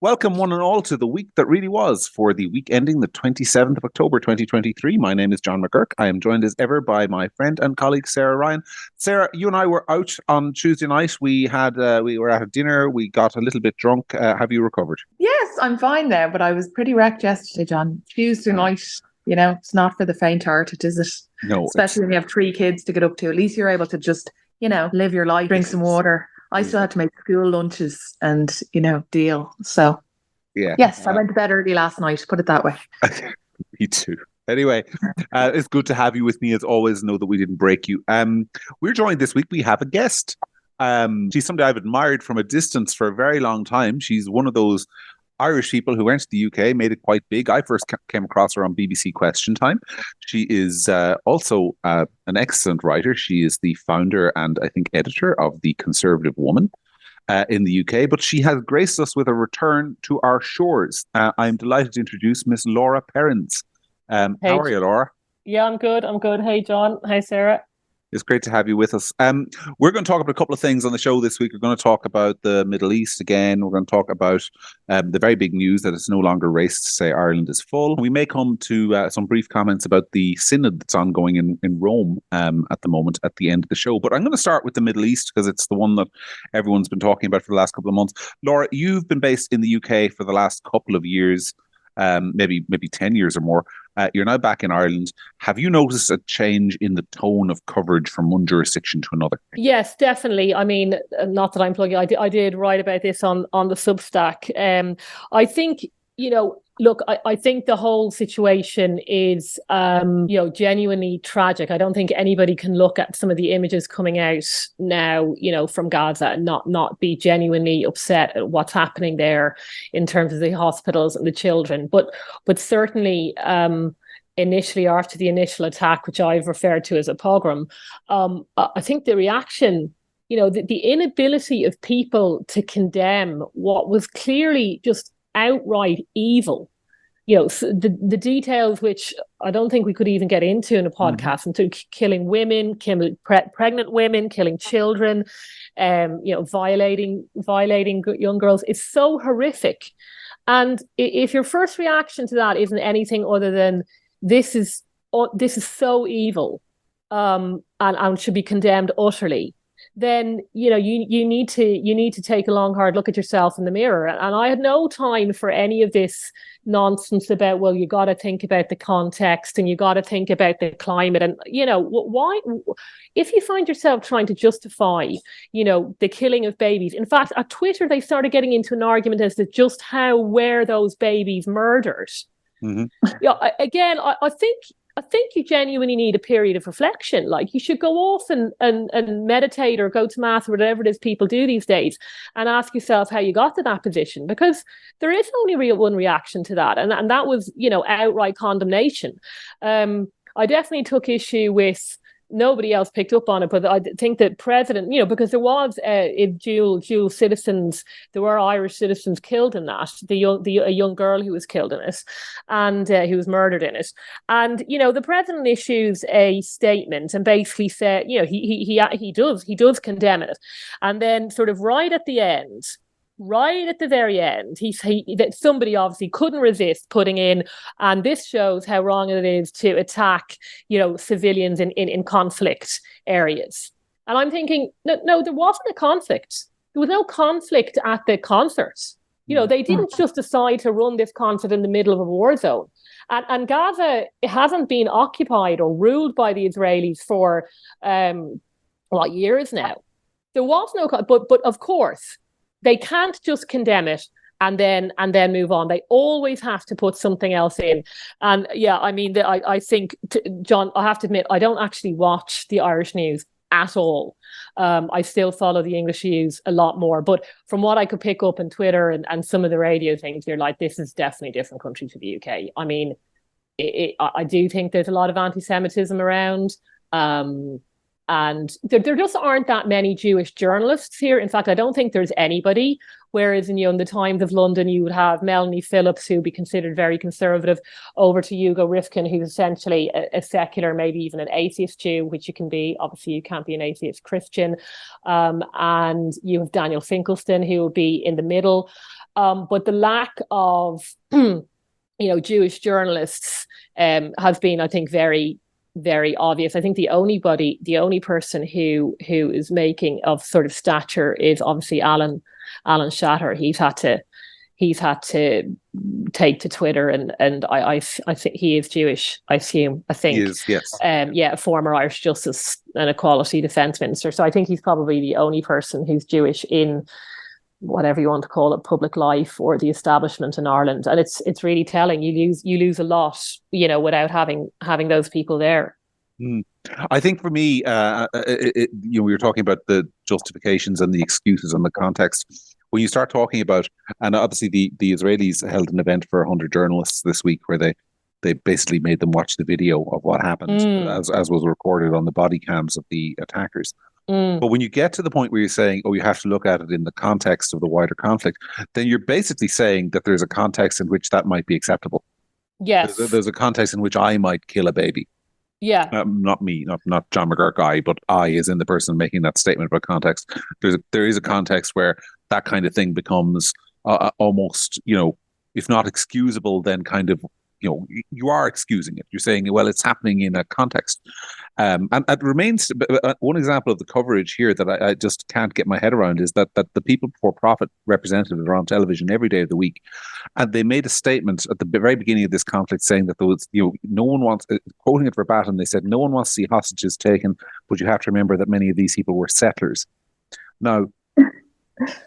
Welcome, one and all, to the week that really was for the week ending the 27th of October 2023. My name is John McGurk. I am joined as ever by my friend and colleague, Sarah Ryan. Sarah, you and I were out on Tuesday night. We were at a dinner. We got a little bit drunk. Have you recovered? Yes, I'm fine now, but I was pretty wrecked yesterday, John. Tuesday night, it's not for the faint-hearted, is it? No. Especially when you have three kids to get up to. At least you're able to just, live your life, drink some water. I still had to make school lunches and, deal. So, yeah. Yes, I went to bed early last night, put it that way. Me too. Anyway, it's good to have you with me as always. Know that we didn't break you. We're joined this week. We have a guest. She's somebody I've admired from a distance for a very long time. She's one of those Irish people who went to the UK, made it quite big. I first came across her on BBC Question Time. She is also an excellent writer. She is the founder and I think editor of The Conservative Woman in the UK, but she has graced us with a return to our shores. I'm delighted to introduce Miss Laura Perrins. Hey, how are you, Laura? Yeah, I'm good. Hey, John. Hey, Sarah. It's great to have you with us. We're going to talk about a couple of things on the show this week. We're going to talk about the Middle East again. We're going to talk about the very big news that it's no longer racist to say Ireland is full. We may come to some brief comments about the synod that's ongoing in Rome at the moment at the end of the show. But I'm going to start with the Middle East because it's the one that everyone's been talking about for the last couple of months. Laura, you've been based in the UK for the last couple of years, maybe 10 years or more. You're now back in Ireland. Have you noticed a change in the tone of coverage from one jurisdiction to another? Yes, definitely. I mean, not that I'm plugging. I did write about this on the Substack. I think, look, I think the whole situation is, genuinely tragic. I don't think anybody can look at some of the images coming out now, from Gaza and not be genuinely upset at what's happening there in terms of the hospitals and the children. But certainly, initially after the initial attack, which I've referred to as a pogrom, I think the reaction, the inability of people to condemn what was clearly just outright evil, the details which I don't think we could even get into in a podcast, into killing women, pregnant women, killing children, violating young girls. It's so horrific. And if your first reaction to that isn't anything other than this is so evil, and should be condemned utterly, then you need to take a long hard look at yourself in the mirror. And I had no time for any of this nonsense about, well, you got to think about the context and you got to think about the climate, and why, if you find yourself trying to justify the killing of babies. In fact, at Twitter they started getting into an argument as to just how were those babies murdered. Again, I think you genuinely need a period of reflection. Like, you should go off and meditate or go to mass or whatever it is people do these days and ask yourself how you got to that position, because there is only one reaction to that. And that was, outright condemnation. I definitely took issue with, nobody else picked up on it, but I think that President, because there was dual citizens, there were Irish citizens killed in that, a young girl who was killed in it, and who was murdered in it. And, the President issues a statement and basically said, he does condemn it. And then sort of right at the very end, that somebody obviously couldn't resist putting in, and this shows how wrong it is to attack, civilians in conflict areas. And I'm thinking, no, there wasn't a conflict. There was no conflict at the concert. They didn't just decide to run this concert in the middle of a war zone. And Gaza, it hasn't been occupied or ruled by the Israelis for years now. There was no, but of course, they can't just condemn it and then move on. They always have to put something else in. And I think, John, I have to admit, I don't actually watch the Irish news at all. I still follow the English news a lot more. But from what I could pick up on Twitter and some of the radio things, you're like, this is definitely a different country to the UK. I mean, I do think there's a lot of anti-Semitism around. And there just aren't that many Jewish journalists here. In fact, I don't think there's anybody. Whereas in the Times of London, you would have Melanie Phillips, who would be considered very conservative, over to Hugo Rifkin, who's essentially a secular, maybe even an atheist Jew, which you can be. Obviously, you can't be an atheist Christian. And you have Daniel Finkelstein, who will be in the middle. But the lack of, Jewish journalists has been, I think, very, very obvious. I think the only person who is making of sort of stature is obviously Alan Shatter. He's had to take to Twitter, and I think he is Jewish. I think he is, yes. A former Irish Justice and Equality Defence Minister. So I think he's probably the only person who's Jewish in whatever you want to call it, public life or the establishment in Ireland. And it's really telling. You lose a lot, without having those people there. I think for me, we were talking about the justifications and the excuses and the context. When you start talking about, and obviously the Israelis held an event for 100 journalists this week where they basically made them watch the video of what happened as was recorded on the body cams of the attackers. But when you get to the point where you're saying, you have to look at it in the context of the wider conflict, then you're basically saying that there's a context in which that might be acceptable. Yes. There's a context in which I might kill a baby. Yeah. Not me, not John McGurk, I, but I as in the person making that statement about context. There is a context where that kind of thing becomes almost, if not excusable, then kind of, you are excusing it. You're saying, well, it's happening in a context. And it remains one example of the coverage here that I just can't get my head around is that the People Before Profit representatives are on television every day of the week. And they made a statement at the very beginning of this conflict saying that there was, no one wants, quoting it verbatim, they said, no one wants to see hostages taken, but you have to remember that many of these people were settlers. Now,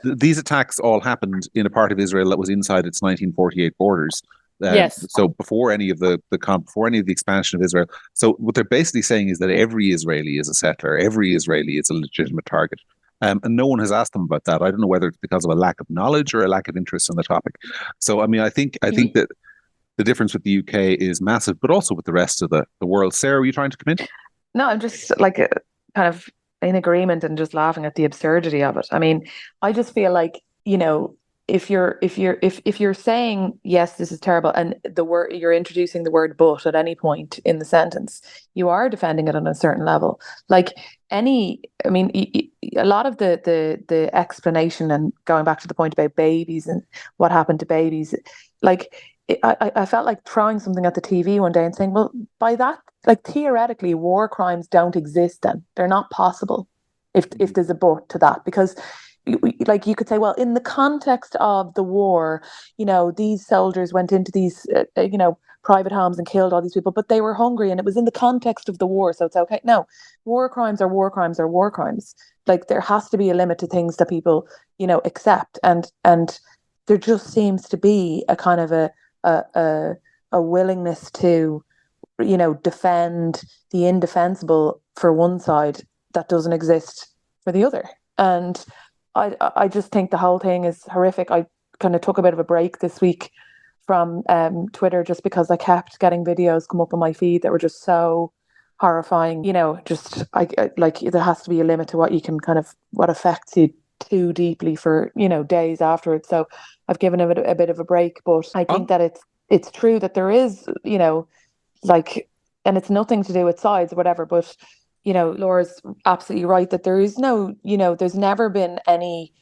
these attacks all happened in a part of Israel that was inside its 1948 borders. Yes. So before any of the expansion of Israel, so what they're basically saying is that every Israeli is a settler, every Israeli is a legitimate target, and no one has asked them about that. I don't know whether it's because of a lack of knowledge or a lack of interest in the topic. So I mean, I think that the difference with the UK is massive, but also with the rest of the world. Sarah, were you trying to come in? No, I'm just kind of in agreement and just laughing at the absurdity of it. I mean, I just feel like, if you're saying yes, this is terrible, and the word you're introducing the word "but" at any point in the sentence, you are defending it on a certain level. Like a lot of the explanation, and going back to the point about babies and what happened to babies, I felt like throwing something at the TV one day and saying, well, by that, theoretically, war crimes don't exist. Then they're not possible. If there's a but to that, because you could say, well, in the context of the war, these soldiers went into these, private homes and killed all these people, but they were hungry and it was in the context of the war. So it's okay. No, war crimes are war crimes are war crimes. There has to be a limit to things that people, accept. And there just seems to be a kind of a willingness to, defend the indefensible for one side that doesn't exist for the other. And I just think the whole thing is horrific. I kind of took a bit of a break this week from Twitter just because I kept getting videos come up on my feed that were just so horrifying. There has to be a limit to what affects you too deeply for, days afterwards. So I've given it a bit of a break, but I think that it's true that there is, and it's nothing to do with sides or whatever, but Laura's absolutely right that there is no, there's never been any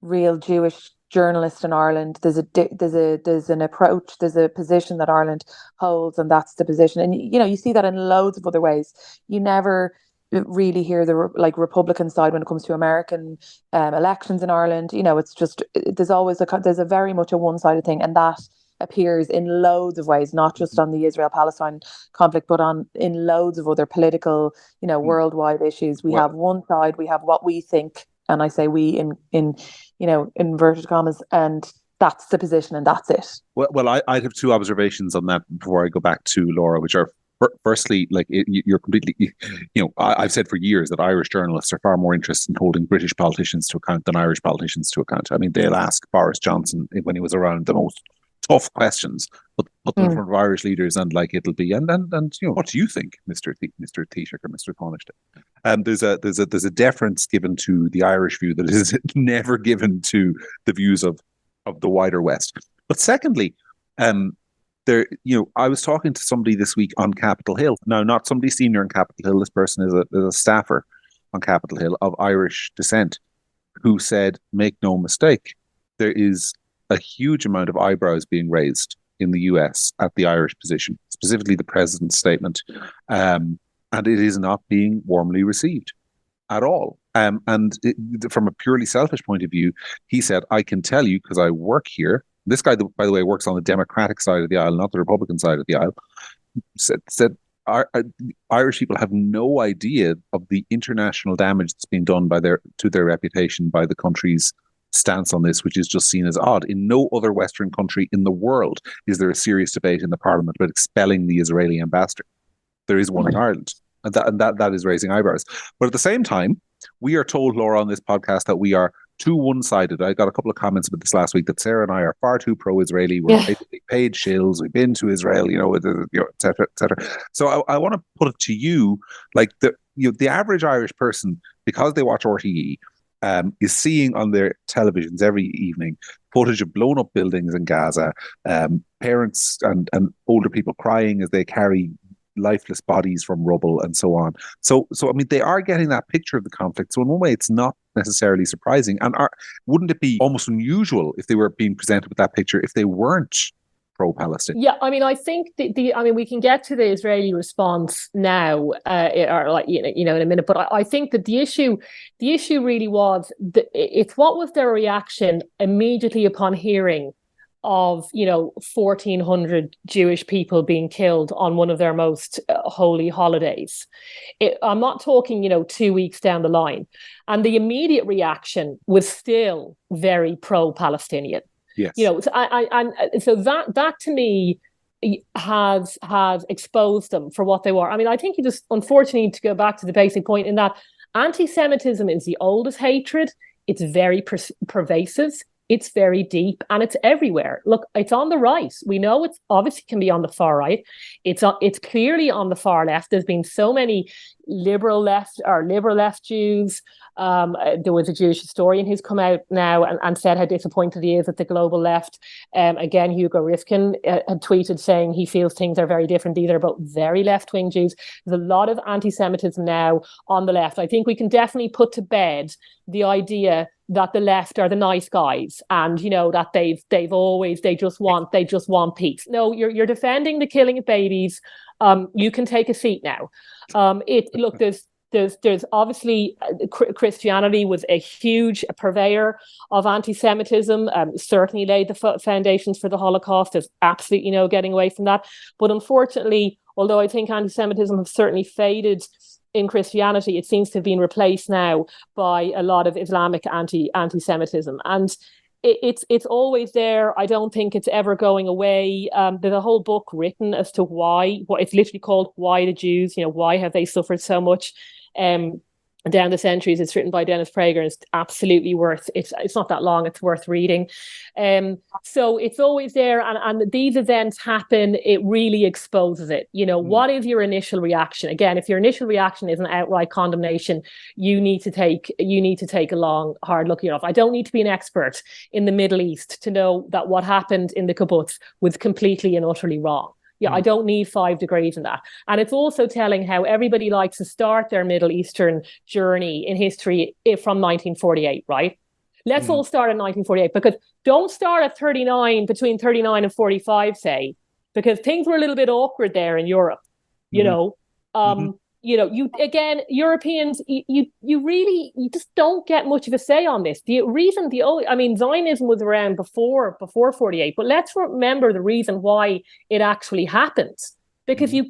real Jewish journalist in Ireland. There's an approach, there's a position that Ireland holds, and that's the position. And you see that in loads of other ways. You never really hear the Republican side when it comes to American elections in Ireland. It's just there's a very much a one-sided thing, and that appears in loads of ways, not just on the Israel-Palestine conflict, but in loads of other political, worldwide issues. We have one side, we have what we think, and I say we in inverted commas, and that's the position, and that's it. Well, I have two observations on that before I go back to Laura, which are firstly, you're completely, I've said for years that Irish journalists are far more interested in holding British politicians to account than Irish politicians to account. I mean, they'll ask Boris Johnson when he was around the most tough questions, but put them in front of Irish leaders, and it'll be and what do you think, Mr. Taoiseach or Mr. Taoiseach? There's a deference given to the Irish view that is never given to the views of the wider West. But secondly, I was talking to somebody this week on Capitol Hill. Now, not somebody senior on Capitol Hill. This person is a staffer on Capitol Hill of Irish descent, who said, "Make no mistake, there is a huge amount of eyebrows being raised in the US at the Irish position, specifically the president's statement. And it is not being warmly received at all. From a purely selfish point of view, he said, I can tell you because I work here. This guy, by the way, works on the Democratic side of the aisle, not the Republican side of the aisle, said Irish people have no idea of the international damage that's been done to their reputation by the country's stance on this, which is just seen as odd. In no other Western country in the world is there a serious debate in the parliament about expelling the Israeli ambassador. There is one in Ireland, and that is raising eyebrows. But at the same time, we are told, Laura, on this podcast that we are too one-sided. I got a couple of comments about this last week that Sarah and I are far too pro-Israeli. We're basically paid shills. We've been to Israel, et cetera, et cetera. So I want to put it to you, like the average Irish person, because they watch RTE, is seeing on their televisions every evening footage of blown up buildings in Gaza, parents and older people crying as they carry lifeless bodies from rubble and so on. So I mean, they are getting that picture of the conflict. So in one way, it's not necessarily surprising. And wouldn't it be almost unusual if they were being presented with that picture if they weren't pro-Palestine? Yeah, I mean, I think we can get to the Israeli response now, or like in a minute. But I think that the issue really was it's what was their reaction immediately upon hearing of 1,400 Jewish people being killed on one of their most holy holidays. I'm not talking 2 weeks down the line, and the immediate reaction was still very pro-Palestinian. Yes. So that to me has exposed them for what they were. I mean, I think you just unfortunately need to go back to the basic point in that anti-Semitism is the oldest hatred. It's very pervasive. It's very deep and it's everywhere. Look, it's on the right. We know it's obviously can be on the far right. It's clearly on the far left. There's been so many liberal left Jews. There was a Jewish historian who's come out now and said how disappointed he is at the global left. Again, Hugo Rifkin had tweeted saying he feels things are very different. These are both very left-wing Jews. There's a lot of anti-Semitism now on the left. I think we can definitely put to bed the idea that the left are the nice guys and that they just want peace. No, you're defending the killing of babies. You can take a seat now. There's obviously Christianity was a huge purveyor of anti-Semitism, certainly laid the foundations for the Holocaust. There's absolutely no getting away from that. But unfortunately, although I think anti-Semitism has certainly faded in Christianity, it seems to have been replaced now by a lot of Islamic anti-Semitism. And it's always there. I don't think it's ever going away. There's a whole book written as to why. It's literally called "Why the Jews?" Why have they suffered so much? Down the centuries. It's written by Dennis Prager and it's absolutely it's not that long, it's worth reading. So it's always there, and these events happen, it really exposes it. What is your initial reaction? Again, if your initial reaction is an outright condemnation, you need to take a long, hard look at yourself. I don't need to be an expert in the Middle East to know that what happened in the kibbutz was completely and utterly wrong. Yeah, I don't need 5 degrees in that. And it's also telling how everybody likes to start their Middle Eastern journey in history from 1948, right? Let's all start in 1948, because don't start at between 39 and 45, say, because things were a little bit awkward there in Europe, Europeans, you just don't get much of a say on this. Zionism was around before 48, but let's remember the reason why it actually happened. Because you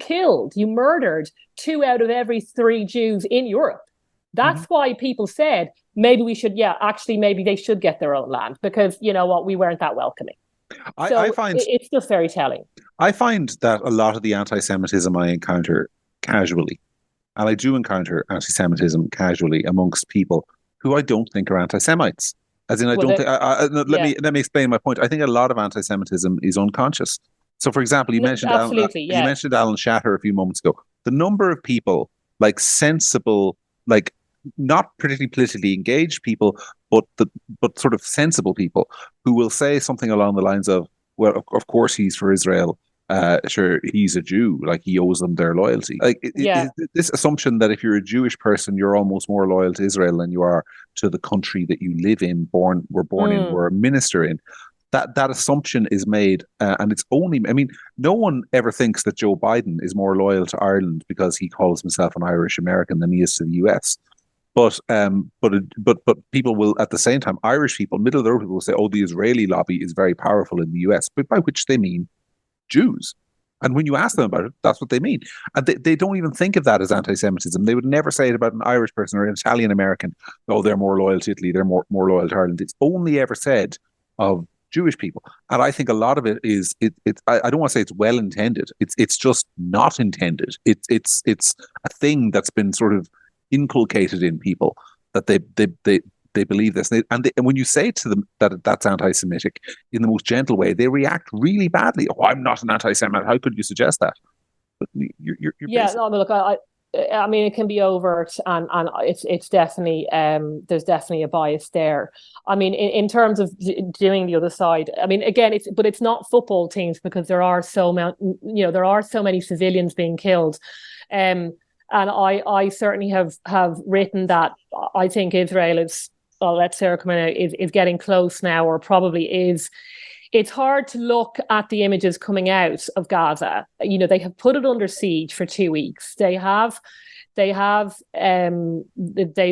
murdered 2 out of every 3 Jews in Europe. That's why people said, maybe they should get their own land, because we weren't that welcoming. I find it's just very telling. I find that a lot of the anti-Semitism I encounter casually, and I do encounter anti-Semitism casually amongst people who I don't think are anti-Semites. As in, let me explain my point. I think a lot of anti-Semitism is unconscious. So, for example, you mentioned Alan Shatter a few moments ago. The number of people, like sensible, like not particularly politically engaged people, but sort of sensible people who will say something along the lines of, "Well, of course he's for Israel. Sure, he's a Jew, like he owes them their loyalty." This assumption that if you're a Jewish person, you're almost more loyal to Israel than you are to the country that you live in, were born in, were a minister in. that assumption is made, and it's only. I mean, no one ever thinks that Joe Biden is more loyal to Ireland because he calls himself an Irish American than he is to the US. But people will, at the same time, Irish people, middle of the road people will say, "Oh, the Israeli lobby is very powerful in the US," but by which they mean Jews. And when you ask them about it, that's what they mean. And they don't even think of that as anti-Semitism. They would never say it about an Irish person or an Italian American. Oh, they're more loyal to Italy. They're more loyal to Ireland. It's only ever said of Jewish people. And I think a lot of it is I don't want to say it's well intended. It's just not intended. It's a thing that's been sort of inculcated in people that they believe this, and when you say to them that that's anti-Semitic in the most gentle way, they react really badly. Oh, I'm not an anti-Semite. How could you suggest that? But you're yeah. No, look, I mean, it can be overt, and it's definitely there's definitely a bias there. I mean, in terms of doing the other side, I mean, again, it's not football teams, because there are so many civilians being killed. And I certainly have written that I think Israel is, well, let's say, is getting close now, or probably is. It's hard to look at the images coming out of Gaza. You know, they have put it under siege for 2 weeks. They've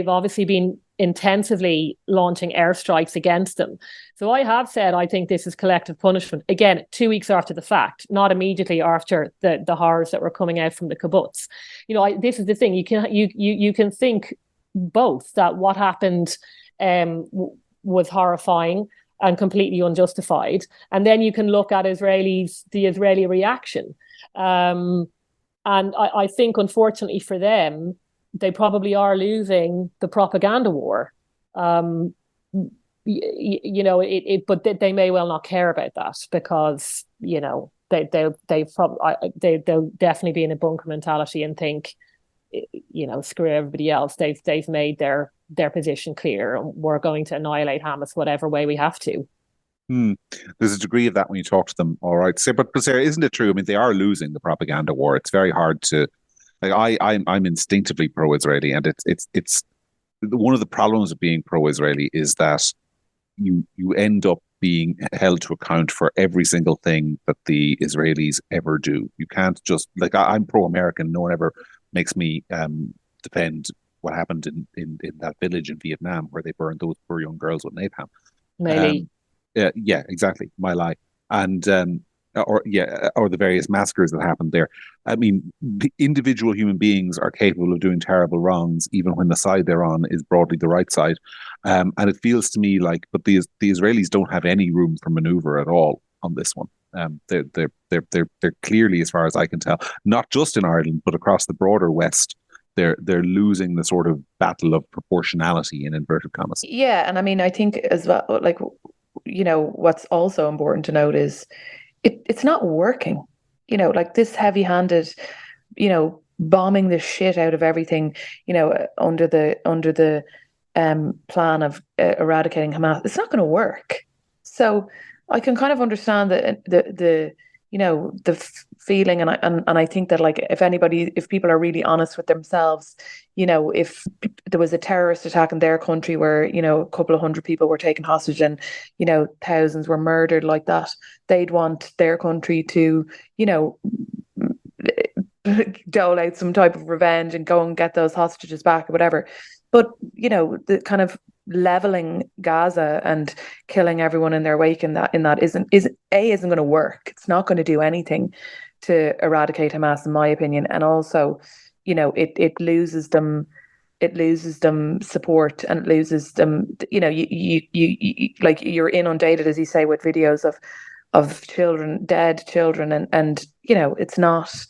obviously been intensively launching airstrikes against them. So I have said I think this is collective punishment. Again, 2 weeks after the fact, not immediately after the horrors that were coming out from the kibbutz. You know, this is the thing. You can think both that what happened was horrifying and completely unjustified, and then you can look at the Israeli reaction. And I think, unfortunately for them, they probably are losing the propaganda war. But they may well not care about that, because, you know, they'll definitely be in a bunker mentality and think, you know, screw everybody else. They've made their position clear, and we're going to annihilate Hamas whatever way we have to. There's a degree of that when you talk to them, all right. So, but Sarah, isn't it true? I mean, they are losing the propaganda war. It's very hard to, like, I'm instinctively pro-Israeli, and it's one of the problems of being pro-Israeli is that you end up being held to account for every single thing that the Israelis ever do. You can't just, like, I'm pro-American. No one ever makes me defend what happened in that village in Vietnam where they burned those poor young girls with napalm. Yeah, exactly. My lie. And or the various massacres that happened there. I mean, the individual human beings are capable of doing terrible wrongs, even when the side they're on is broadly the right side. And it feels to me like, but the Israelis don't have any room for maneuver at all on this one. They're clearly, as far as I can tell, not just in Ireland but across the broader West, they're losing the sort of battle of proportionality, in inverted commas. Yeah, and I mean, I think as well, like, you know, what's also important to note is it's not working. You know, like, this heavy-handed, you know, bombing the shit out of everything, you know, under the plan of eradicating Hamas. It's not going to work. So I can kind of understand the you know, the feeling, and I think that, like, if people are really honest with themselves, you know, if there was a terrorist attack in their country where, you know, a couple of hundred people were taken hostage and, you know, thousands were murdered like that, they'd want their country to, you know, dole out some type of revenge and go and get those hostages back or whatever. But, you know, the kind of leveling Gaza and killing everyone in their wake in that isn't going to work. It's not going to do anything to eradicate Hamas, in my opinion. And also, you know, it loses them support, and it loses them, you know, you like, you're inundated, as you say, with videos of children, dead children, and you know, it's not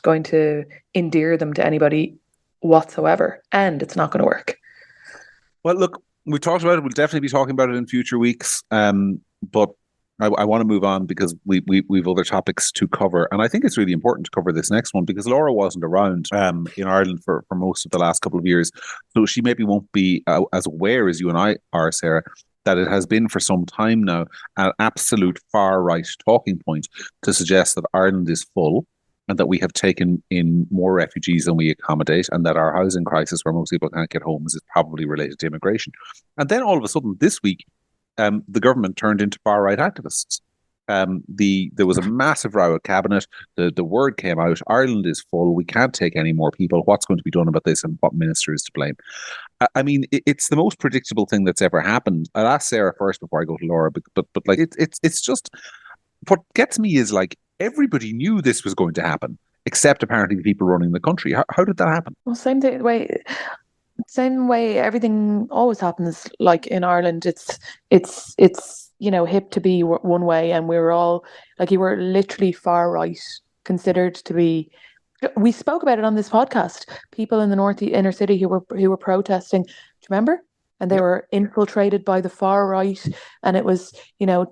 going to endear them to anybody whatsoever, and it's not going to work. Well, look, we talked about it. We'll definitely be talking about it in future weeks. But I want to move on because we've other topics to cover, and I think it's really important to cover this next one because Laura wasn't around in Ireland for most of the last couple of years, so she maybe won't be as aware as you and I are, Sarah, that it has been for some time now an absolute far right talking point to suggest that Ireland is full, and that we have taken in more refugees than we accommodate, and that our housing crisis, where most people can't get homes, is probably related to immigration. And then all of a sudden this week, the government turned into far-right activists. There was a massive row at cabinet. The word came out: Ireland is full. We can't take any more people. What's going to be done about this, and what minister is to blame? I mean, it's the most predictable thing that's ever happened. I'll ask Sarah first before I go to Laura, but like it's just what gets me is like everybody knew this was going to happen, except apparently the people running the country. How did that happen? Well, same way everything always happens. Like in Ireland, it's hip to be one way, and we were all like, you were literally far right, considered to be. We spoke about it on this podcast. People in the inner city who were protesting. Do you remember? And they were infiltrated by the far right, and it was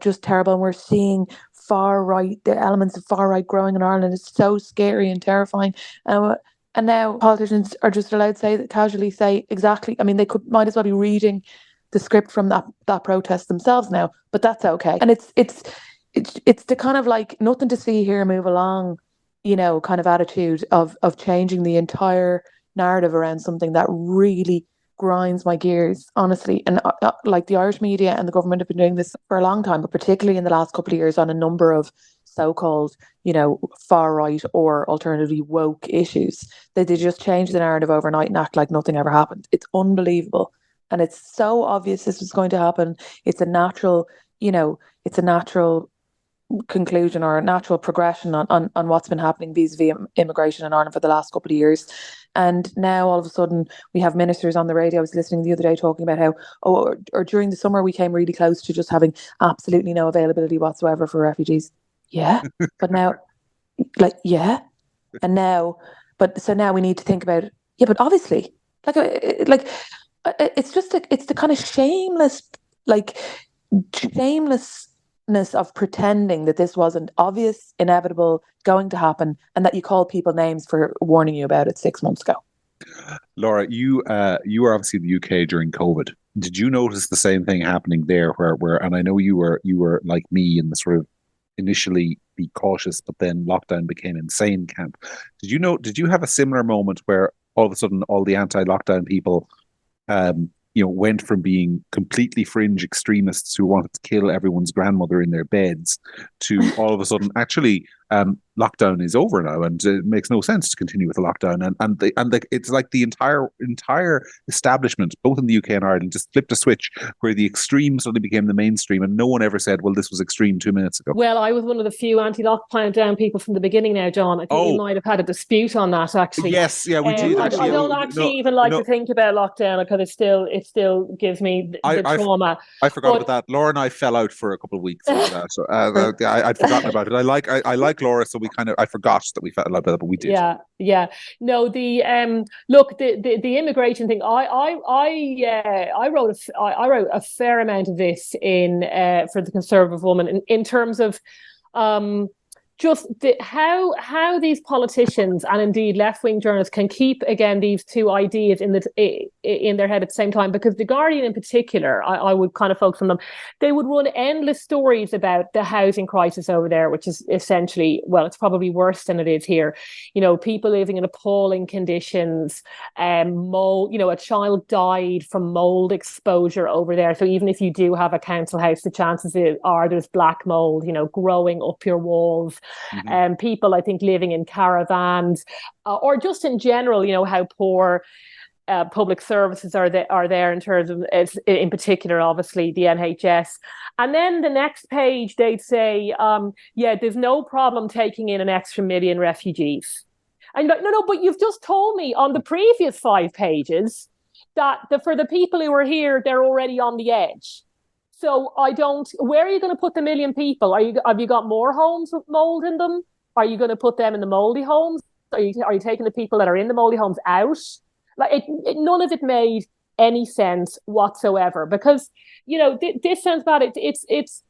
just terrible. And we're seeing the elements of far right growing in Ireland. It's so scary and terrifying. And now politicians are just allowed to casually say exactly. I mean, they might as well be reading the script from that protest themselves now, but that's okay. And it's the kind of like nothing to see here, move along, kind of attitude of changing the entire narrative around something that really grinds my gears, honestly. And like the Irish media and the government have been doing this for a long time, but particularly in the last couple of years on a number of so-called, far right or alternatively woke issues. They just change the narrative overnight and act like nothing ever happened. It's unbelievable. And it's so obvious this was going to happen. It's a natural, conclusion or a natural progression on what's been happening vis-a-vis immigration in Ireland for the last couple of years. And now all of a sudden we have ministers on the radio. I was listening the other day talking about how, or during the summer we came really close to just having absolutely no availability whatsoever for refugees. Yeah. But now, And now, so now we need to think about, but obviously, it's the kind of shamelessness of pretending that this wasn't obvious, inevitable, going to happen, and that you called people names for warning you about it 6 months ago. Laura, you were obviously in the UK during COVID. Did you notice the same thing happening there? Where and I know you were like me in the sort of initially be cautious, but then lockdown became insane camp. Did you have a similar moment where all of a sudden all the anti-lockdown people went from being completely fringe extremists who wanted to kill everyone's grandmother in their beds to all of a sudden actually lockdown is over now and it makes no sense to continue with the lockdown and it's like the entire establishment both in the UK and Ireland just flipped a switch where the extreme suddenly became the mainstream and no one ever said, well, this was extreme 2 minutes ago. Well, I was one of the few anti-lockdown people from the beginning now, John. I think we might have had a dispute on that actually. Yes, yeah, we did actually. I don't actually even like to think about lockdown because it still gives me the trauma. I forgot about that. Laura and I fell out for a couple of weeks. So I'd forgotten about it. I like Laura, so I forgot that we fell out about that, but we did. Yeah. No, the immigration thing. I wrote a fair amount of this in for the Conservative Woman in terms of just how these politicians and indeed left-wing journalists can keep again these two ideas in their head at the same time. Because the Guardian in particular, I would kind of focus on them. They would run endless stories about the housing crisis over there, which is essentially, well, it's probably worse than it is here. People living in appalling conditions. Mold. A child died from mold exposure over there. So even if you do have a council house, the chances are there's black mold, growing up your walls. Mm-hmm. People, I think, living in caravans, or just in general, how poor public services are there in terms of, in particular, obviously, the NHS. And then the next page, they'd say, there's no problem taking in an extra million refugees. And no, but you've just told me on the previous 5 pages that for the people who are here, they're already on the edge. So where are you going to put the million people? Have you got more homes with mold in them? Are you going to put them in the moldy homes? Are you taking the people that are in the moldy homes out? None of it made any sense whatsoever because, this sounds bad. It's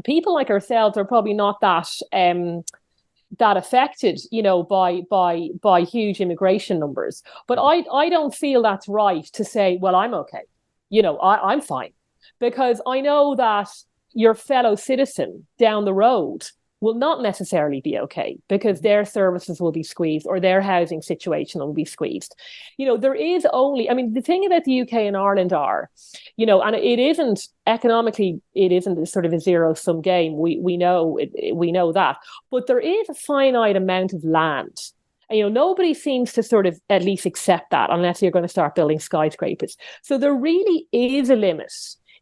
people like ourselves are probably not that affected, by huge immigration numbers. But I don't feel that's right to say, well, I'm okay. I'm fine. Because I know that your fellow citizen down the road will not necessarily be okay, because their services will be squeezed or their housing situation will be squeezed. There is only, I mean, the thing about the UK and Ireland are, and it isn't economically, it isn't sort of a zero-sum game. We know that, but there is a finite amount of land. And, nobody seems to sort of at least accept that unless you're going to start building skyscrapers. So there really is a limit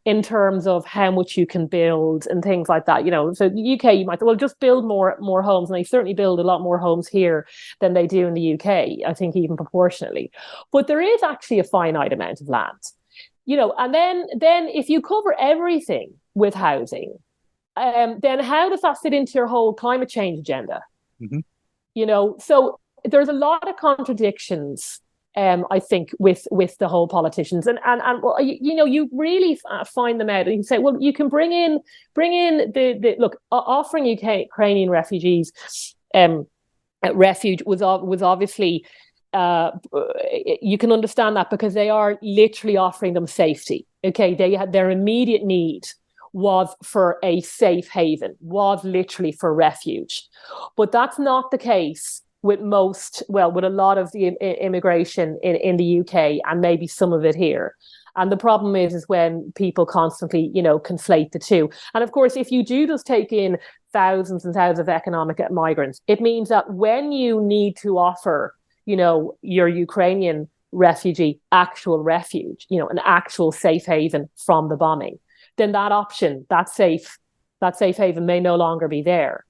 in terms of how much you can build and things like that. So the UK, you might, well, just build more homes. And they certainly build a lot more homes here than they do in the UK, I think, even proportionally. But there is actually a finite amount of land, and then if you cover everything with housing, then how does that fit into your whole climate change agenda? Mm-hmm. So there's a lot of contradictions, I think, with the whole politicians, and well, you really find them out, and you say, well, you can bring in the look, offering Ukrainian refugees refuge was obviously, you can understand that, because they are literally offering them safety. Okay, they had their immediate need was for a safe haven, was literally for refuge, but that's not the case with with a lot of the immigration in the UK, and maybe some of it here. And the problem is when people constantly, conflate the two. And of course, if you do just take in thousands and thousands of economic migrants, it means that when you need to offer, your Ukrainian refugee actual refuge, an actual safe haven from the bombing, then that option, that safe haven may no longer be there.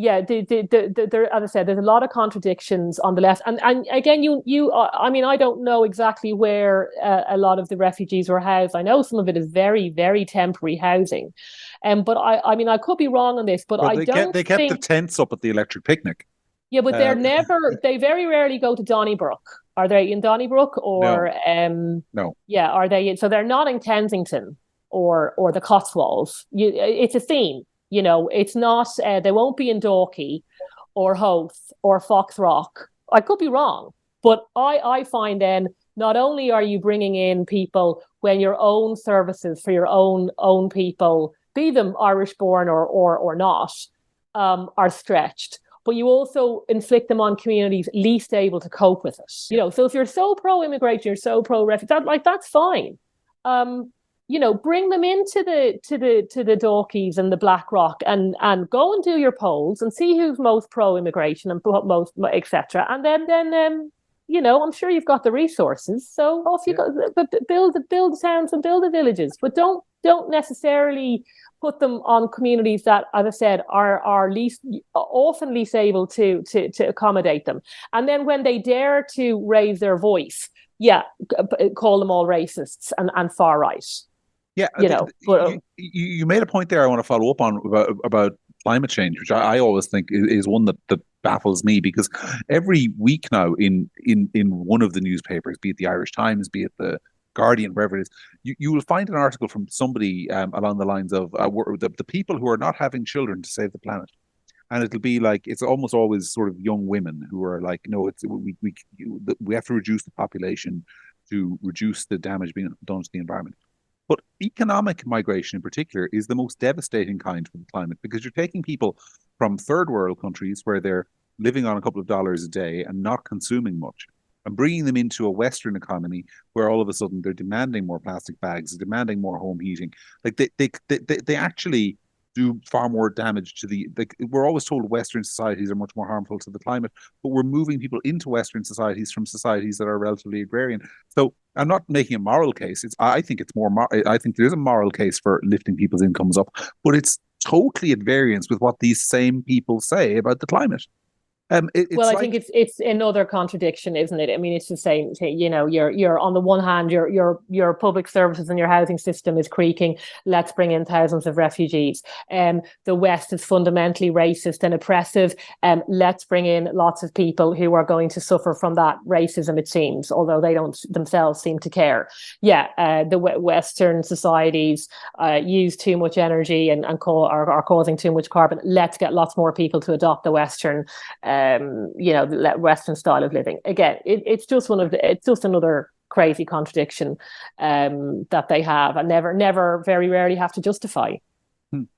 Yeah, there, as I said, there's a lot of contradictions on the left, and again, I mean, I don't know exactly where a lot of the refugees were housed. I know some of it is very, very temporary housing, but I mean, I could be wrong on this, but well, I don't. They kept the tents up at the electric picnic. Yeah, but they very rarely go to Donnybrook. Are they in Donnybrook or no? Yeah, are they? So they're not in Kensington or the Cotswolds. It's a theme. It's not, they won't be in Dalkey or Howth or Foxrock. I could be wrong, but I find then not only are you bringing in people when your own services for your own people, be them Irish born or not, are stretched, but you also inflict them on communities least able to cope with it. So if you're so pro-immigration, you're so pro-refugee, that's fine. Bring them into the Dalkeys and the Blackrock, and go and do your polls and see who's most pro-immigration and most, etc. And then I'm sure you've got the resources. So off you go, but build the towns and build the villages, but don't necessarily put them on communities that, as I said, are often least able to accommodate them. And then when they dare to raise their voice, call them all racists and far right. Yeah, you made a point there I want to follow up on about climate change, which I always think is one that baffles me, because every week now in one of the newspapers, be it the Irish Times, be it the Guardian, wherever it is, you will find an article from somebody along the lines of the people who are not having children to save the planet. And it'll be like, it's almost always sort of young women who are like, no, we have to reduce the population to reduce the damage being done to the environment. But economic migration in particular is the most devastating kind for the climate, because you're taking people from third world countries where they're living on a couple of dollars a day and not consuming much, and bringing them into a Western economy where all of a sudden they're demanding more plastic bags, they're demanding more home heating. Like they actually do far more damage to we're always told Western societies are much more harmful to the climate, but we're moving people into Western societies from societies that are relatively agrarian. So I'm not making a moral case. I think there's a moral case for lifting people's incomes up, but it's totally at variance with what these same people say about the climate. I think it's another contradiction, isn't it? I mean, it's the same thing. You're on the one hand, your public services and your housing system is creaking. Let's bring in thousands of refugees. The West is fundamentally racist and oppressive. Let's bring in lots of people who are going to suffer from that racism, it seems, although they don't themselves seem to care. The Western societies use too much energy and are causing too much carbon. Let's get lots more people to adopt the Western Western style of living. Again, it's just another crazy contradiction that they have and never very rarely have to justify.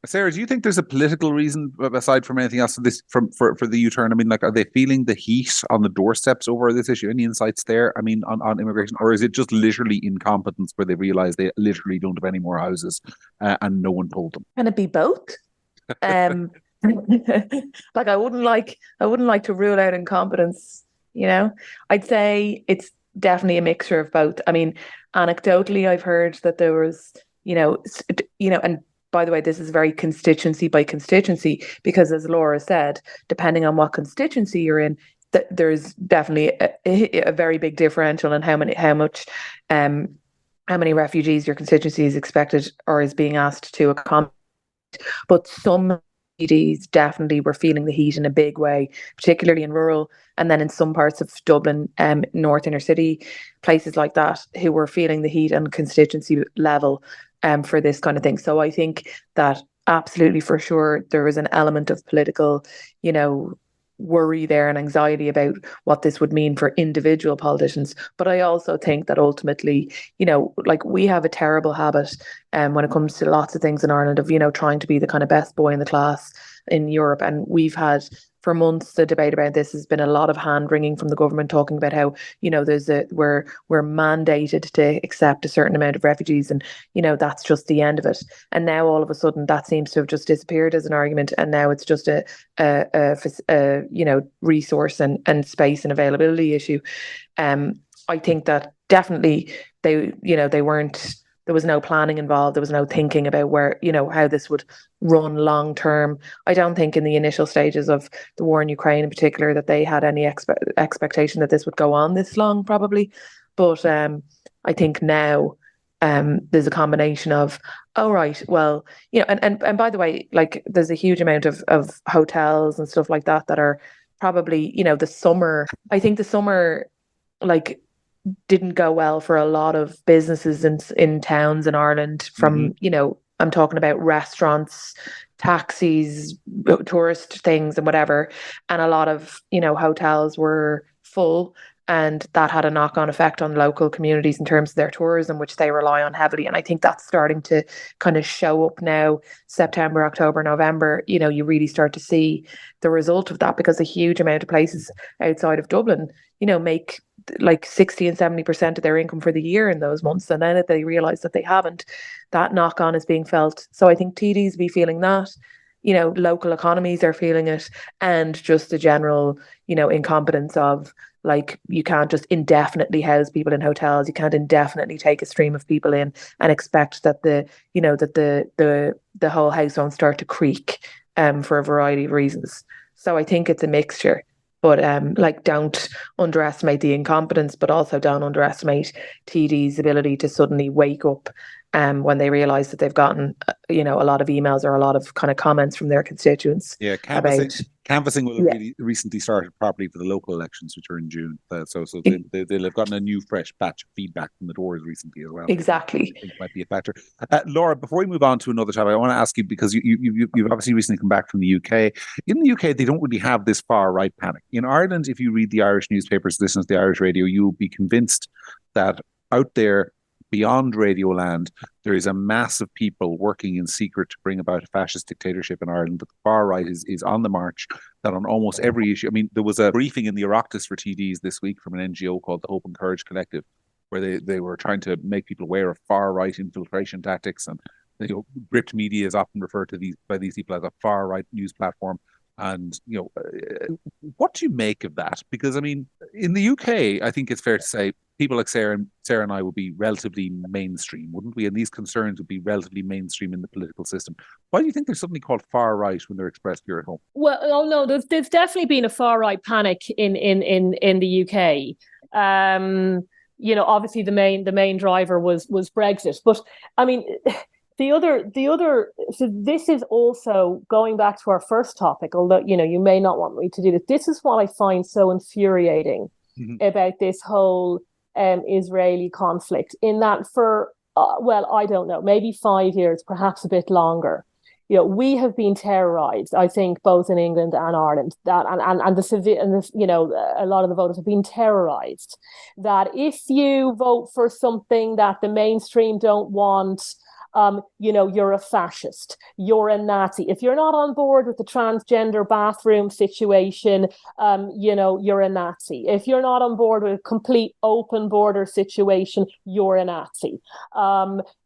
Sarah, do you think there's a political reason aside from anything else for this for the U-turn? I mean, like, are they feeling the heat on the doorsteps over this issue? Any insights there? I mean, on immigration, or is it just literally incompetence where they realize they literally don't have any more houses and no one told them? Can it be both? Um, like I wouldn't like to rule out incompetence, you know. I'd say it's definitely a mixture of both. I mean, anecdotally, I've heard that there was, and by the way, this is very constituency by constituency, because as Laura said, depending on what constituency you're in, there's definitely a very big differential in how many refugees your constituency is expected or is being asked to accommodate. But some TDs definitely were feeling the heat in a big way, particularly in rural, and then in some parts of Dublin, North Inner City, places like that, who were feeling the heat on constituency level for this kind of thing. So I think that absolutely, for sure, there was an element of political, worry there and anxiety about what this would mean for individual politicians. But I also think that ultimately, like, we have a terrible habit when it comes to lots of things in Ireland of, trying to be the kind of best boy in the class in Europe. And we've had for months the debate about this has been a lot of hand wringing from the government, talking about how, we're mandated to accept a certain amount of refugees, and that's just the end of it. And now all of a sudden that seems to have just disappeared as an argument, and now it's just a resource and space and availability issue. I think that definitely they weren't. There was no planning involved. There was no thinking about where, how this would run long term. I don't think in the initial stages of the war in Ukraine in particular that they had any expectation that this would go on this long, probably. But I think now there's a combination of, oh, right, well, and by the way, like, there's a huge amount of hotels and stuff like that are probably, the summer, I think the summer, like, didn't go well for a lot of businesses in towns in Ireland from, I'm talking about restaurants, taxis, tourist things and whatever. And a lot of, hotels were full, and that had a knock-on effect on local communities in terms of their tourism, which they rely on heavily. And I think that's starting to kind of show up now, September, October, November. You really start to see the result of that, because a huge amount of places outside of Dublin, make like 60 and 70% of their income for the year in those months. And then if they realise that they haven't, that knock-on is being felt. So I think TDs be feeling that, local economies are feeling it, and just the general, incompetence of, like, you can't just indefinitely house people in hotels. You can't indefinitely take a stream of people in and expect that the whole house won't start to creak for a variety of reasons. So I think it's a mixture. But don't underestimate the incompetence, but also don't underestimate TD's ability to suddenly wake up when they realise that they've gotten, a lot of emails or a lot of kind of comments from their constituents. Yeah, canvassing will have really recently started properly for the local elections, which are in June. So they'll have gotten a new, fresh batch of feedback from the doors recently as well. Exactly. I think might be a factor. Laura, before we move on to another topic, I want to ask you, because you've obviously recently come back from the UK. In the UK, they don't really have this far right panic. In Ireland, if you read the Irish newspapers, listen to the Irish radio, you'll be convinced that out there, beyond Radioland, there is a mass of people working in secret to bring about a fascist dictatorship in Ireland. But the far right is on the march, that on almost every issue. I mean, there was a briefing in the Oireachtas for TDs this week from an NGO called the Hope and Courage Collective, where they were trying to make people aware of far right infiltration tactics. And Gript media is often referred to by these people as a far right news platform. And, what do you make of that? Because, I mean, in the UK, I think it's fair to say people like Sarah and I would be relatively mainstream, wouldn't we? And these concerns would be relatively mainstream in the political system. Why do you think they're suddenly called far right when they're expressed here at home? Well, oh no, there's definitely been a far right panic in the UK. Obviously the main driver was Brexit, but I mean. The other, so this is also going back to our first topic, although, you may not want me to do this. This is what I find so infuriating about this whole Israeli conflict, in that for, I don't know, maybe 5 years, perhaps a bit longer. We have been terrorized, I think, both in England and Ireland, that and a lot of the voters have been terrorized, that if you vote for something that the mainstream don't want, you're a fascist, you're a Nazi. If you're not on board with the transgender bathroom situation, you're a Nazi. If you're not on board with a complete open border situation, you're a Nazi.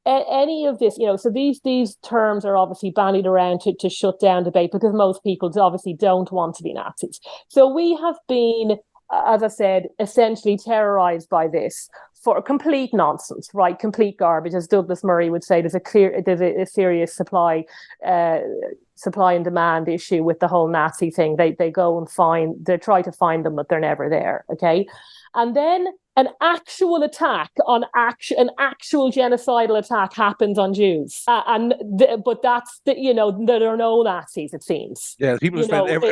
Any of this, so these terms are obviously bandied around to shut down debate, because most people obviously don't want to be Nazis. So we have been, as I said, essentially terrorized by this for complete nonsense, right? Complete garbage. As Douglas Murray would say, there's a serious supply and demand issue with the whole Nazi thing. They try to find them, but they're never there. Okay. And then an actual attack an actual genocidal attack happens on Jews, but that's there are no Nazis, it seems. Yeah, people who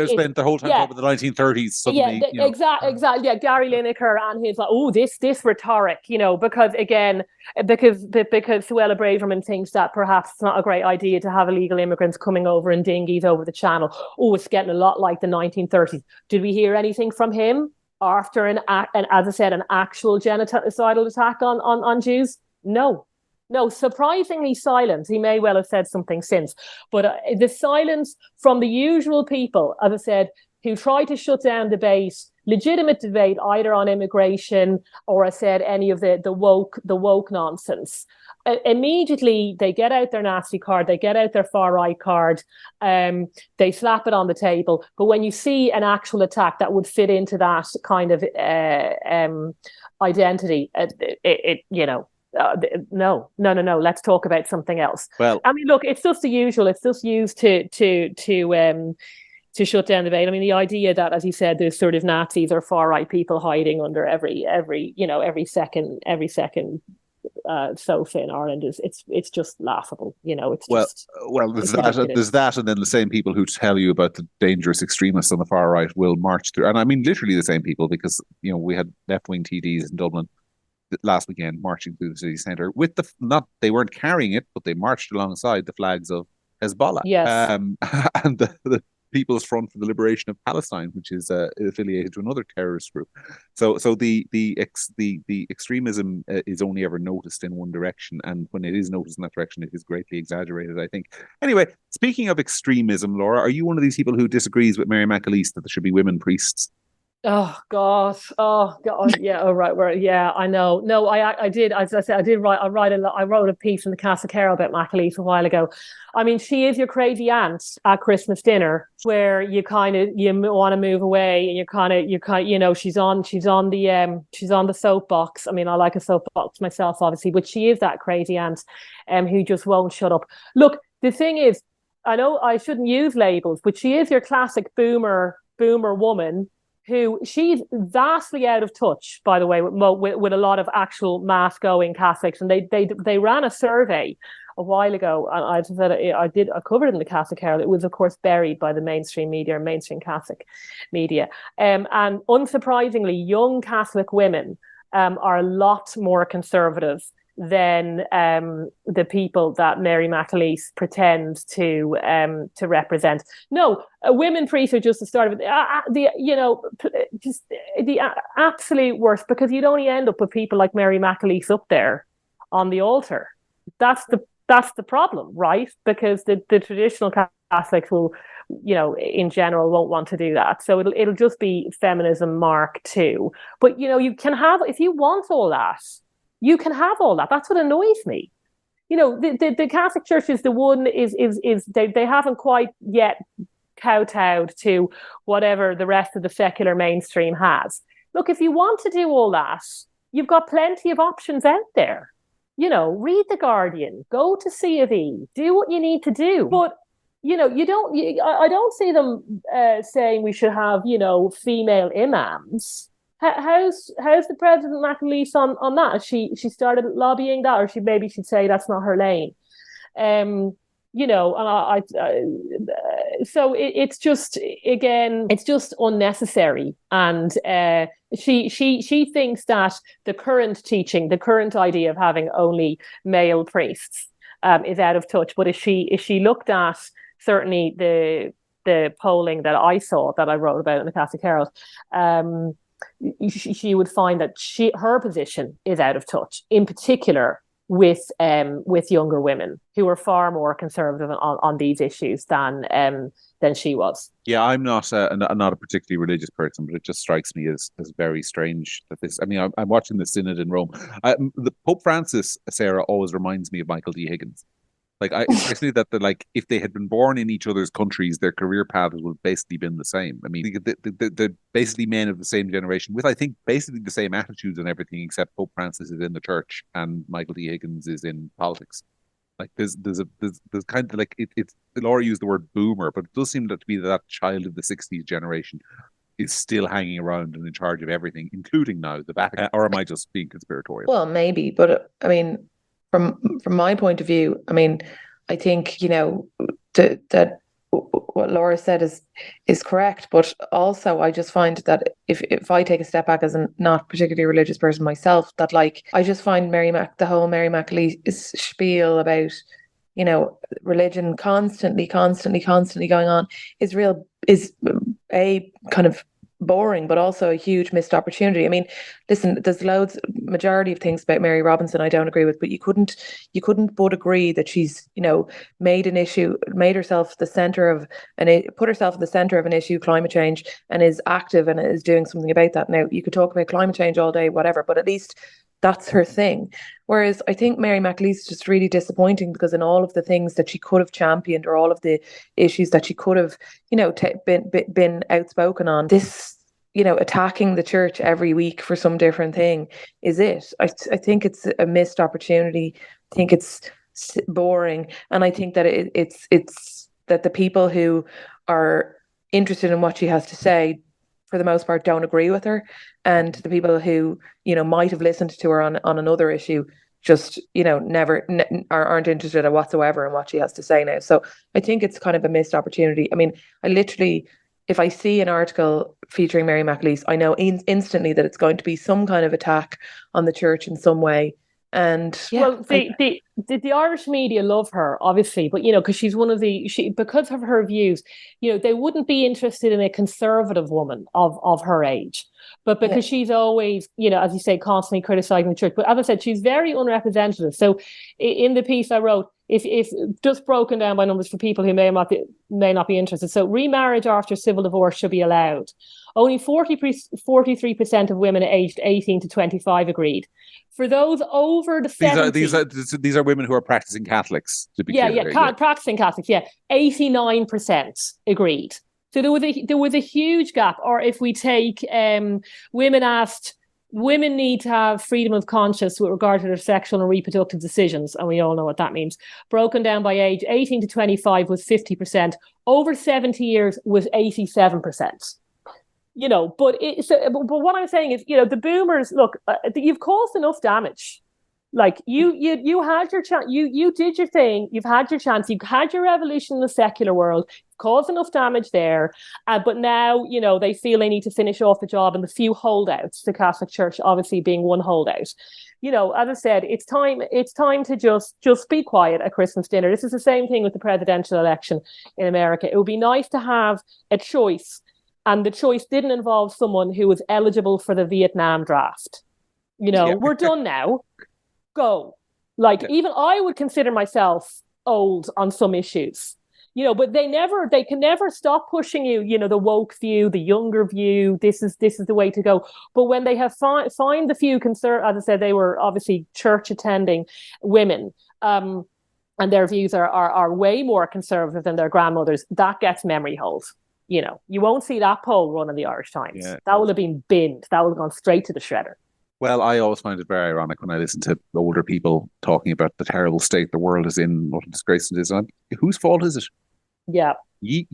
spent the whole time over the 1930s. Suddenly, exactly. Yeah, Gary Lineker and his this rhetoric, because Suella Braverman thinks that perhaps it's not a great idea to have illegal immigrants coming over in dinghies over the channel. Oh, it's getting a lot like the 1930s. Did we hear anything from him after an as I said, an actual genocidal attack on Jews? No, surprisingly silent. He may well have said something since, but the silence from the usual people, as I said, who try to shut down legitimate debate, either on immigration or, as I said, any of the woke nonsense. Immediately they get out their Nazi card, they get out their far right card, they slap it on the table. But when you see an actual attack that would fit into that kind of identity, no. Let's talk about something else. Well, I mean, look, it's just the usual. It's just used to shut down debate. I mean, the idea that, as you said, there's sort of Nazis or far right people hiding under every second sofa in Ireland it's just laughable. There's that, and then the same people who tell you about the dangerous extremists on the far right will march through, and I mean literally the same people, because we had left-wing TDs in Dublin last weekend marching through the city centre with they weren't carrying it, but they marched alongside the flags of Hezbollah. Yes. And the People's Front for the Liberation of Palestine, which is affiliated to another terrorist group. So the extremism is only ever noticed in one direction, and when it is noticed in that direction, it is greatly exaggerated, I think. Anyway, speaking of extremism, Laura, are you one of these people who disagrees with Mary McAleese that there should be women priests? Oh God! Yeah. Oh right. Yeah, I know. No, I did. As I said, I did write. I wrote a piece in the Casa Carol about McAleese a while ago. I mean, she is your crazy aunt at Christmas dinner, where you want to move away, and she's on the soapbox. I mean, I like a soapbox myself, obviously, but she is that crazy aunt, who just won't shut up. Look, the thing is, I know I shouldn't use labels, but she is your classic boomer woman. Who she's vastly out of touch, by the way, with a lot of actual mass-going Catholics, and they ran a survey a while ago, and I covered it in the Casa Carol. It was, of course, buried by the mainstream media, mainstream Catholic media, and unsurprisingly, young Catholic women are a lot more conservative than the people that Mary McAleese pretends to represent. No, women priests are just the start of it. Just the absolute worst, because you'd only end up with people like Mary McAleese up there on the altar. That's the problem, right? Because the traditional Catholics will, in general, won't want to do that. So it'll just be feminism Mark II. But you can have, if you want all that, you can have all that. That's what annoys me. The Catholic Church is the one is they haven't quite yet kowtowed to whatever the rest of the secular mainstream has. Look, if you want to do all that, you've got plenty of options out there. Read The Guardian, go to C of E, do what you need to do. But I don't see them saying we should have female imams. How's the President McAleese on that? She started lobbying that, or she'd say that's not her lane. So it's just, again, it's just unnecessary. And she thinks that the current teaching, the current idea of having only male priests is out of touch. But if she looked at certainly the polling that I saw, that I wrote about in the Catholic Herald, she would find that her position is out of touch. In particular, with younger women who are far more conservative on these issues than she was. Yeah, I'm not a particularly religious person, but it just strikes me as very strange that this. I mean, I'm watching the synod in Rome. The Pope Francis, Sarah, always reminds me of Michael D. Higgins. Like, especially that like if they had been born in each other's countries, their career paths would have basically been the same. I mean, they're basically men of the same generation with, I think, basically the same attitudes and everything, except Pope Francis is in the church and Michael D. Higgins is in politics. Like there's kind of like it's Laura used the word boomer, but it does seem to be that child of the '60s generation is still hanging around and in charge of everything, including now the Vatican. Or am I just being conspiratorial? Well, maybe, but I mean, from my point of view, I mean, I think that what Laura said is correct, but also I just find that if I take a step back as a not particularly religious person myself, that like I just find the whole Mary McAleese spiel about religion constantly going on is a kind of boring, but also a huge missed opportunity. I mean, listen, there's majority of things about Mary Robinson I don't agree with, but you couldn't but agree that she's, made herself the center of put herself at the center of an issue, climate change, and is active and is doing something about that. Now, you could talk about climate change all day, whatever, but at least that's her thing. Whereas I think Mary McAleese is just really disappointing because in all of the things that she could have championed or all of the issues that she could have, been outspoken on, this, attacking the church every week for some different thing is it. I think it's a missed opportunity. I think it's boring. And I think that it's that the people who are interested in what she has to say for the most part don't agree with her, and the people who might have listened to her on another issue just never aren't interested whatsoever in what she has to say now. So I think it's kind of a missed opportunity. I mean, I literally, if I see an article featuring Mary McAleese, I know instantly that it's going to be some kind of attack on the church in some way. And well, the Irish media love her, obviously, but because she's because of her views, they wouldn't be interested in a conservative woman of her age, but because she's always, as you say, constantly criticizing the church. But as I said, she's very unrepresentative. So in the piece I wrote, if just broken down by numbers for people who may not be interested. So remarriage after civil divorce should be allowed. Only 43% of women aged 18 to 25 agreed. For those over the 70... These are women who are practicing Catholics, to be clear. Practicing Catholics, 89% agreed. So there was a huge gap. Or if we take women need to have freedom of conscience with regard to their sexual and reproductive decisions, and we all know what that means. Broken down by age, 18 to 25 was 50%. Over 70 years was 87%. But what I'm saying is, the boomers, look, you've caused enough damage. Like you had your chance, you did your thing, you've had your chance, you've had your revolution in the secular world, caused enough damage there, but now they feel they need to finish off the job, and the few holdouts, the Catholic Church obviously being one holdout. As I said, it's time to just be quiet at Christmas dinner. This is the same thing with the presidential election in America. It would be nice to have a choice. And the choice didn't involve someone who was eligible for the Vietnam draft. We're done now. Go. Even I would consider myself old on some issues. But they can never stop pushing you, the woke view, the younger view, this is the way to go. But when they have find the few as I said, they were obviously church attending women, and their views are way more conservative than their grandmothers, that gets memory holes. You won't see that poll run in the Irish Times. Yeah, that would have been binned. That would have gone straight to the shredder. Well, I always find it very ironic when I listen to older people talking about the terrible state the world is in, what a disgrace it is. Whose fault is it? Yeah. You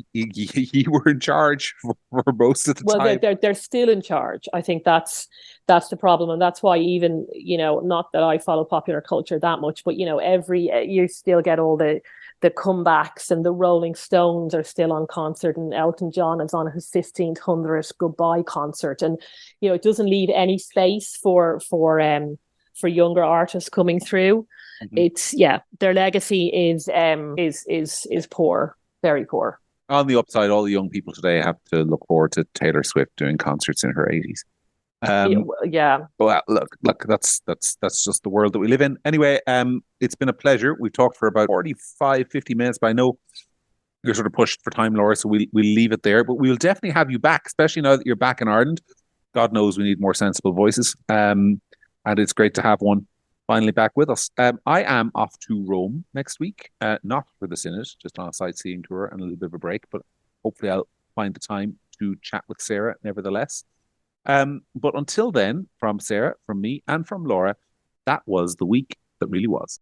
were in charge for most of the time. Well, they're still in charge. I think that's the problem, and that's why even not that I follow popular culture that much, but you still get all the comebacks, and the Rolling Stones are still on concert, and Elton John is on his 1500th goodbye concert, and it doesn't leave any space for younger artists coming through. Mm-hmm. It's their legacy is poor. Very poor. On the upside, all the young people today have to look forward to Taylor Swift doing concerts in her 80s. Yeah. Well, look, that's just the world that we live in. Anyway, it's been a pleasure. We've talked for about 45, 50 minutes, but I know you're sort of pushed for time, Laura, so we'll leave it there. But we'll definitely have you back, especially now that you're back in Ireland. God knows we need more sensible voices. And it's great to have one finally back with us. I am off to Rome next week, not for the Synod, just on a sightseeing tour and a little bit of a break, but hopefully I'll find the time to chat with Sarah nevertheless. But until then, from Sarah, from me, and from Laura, that was the week that really was.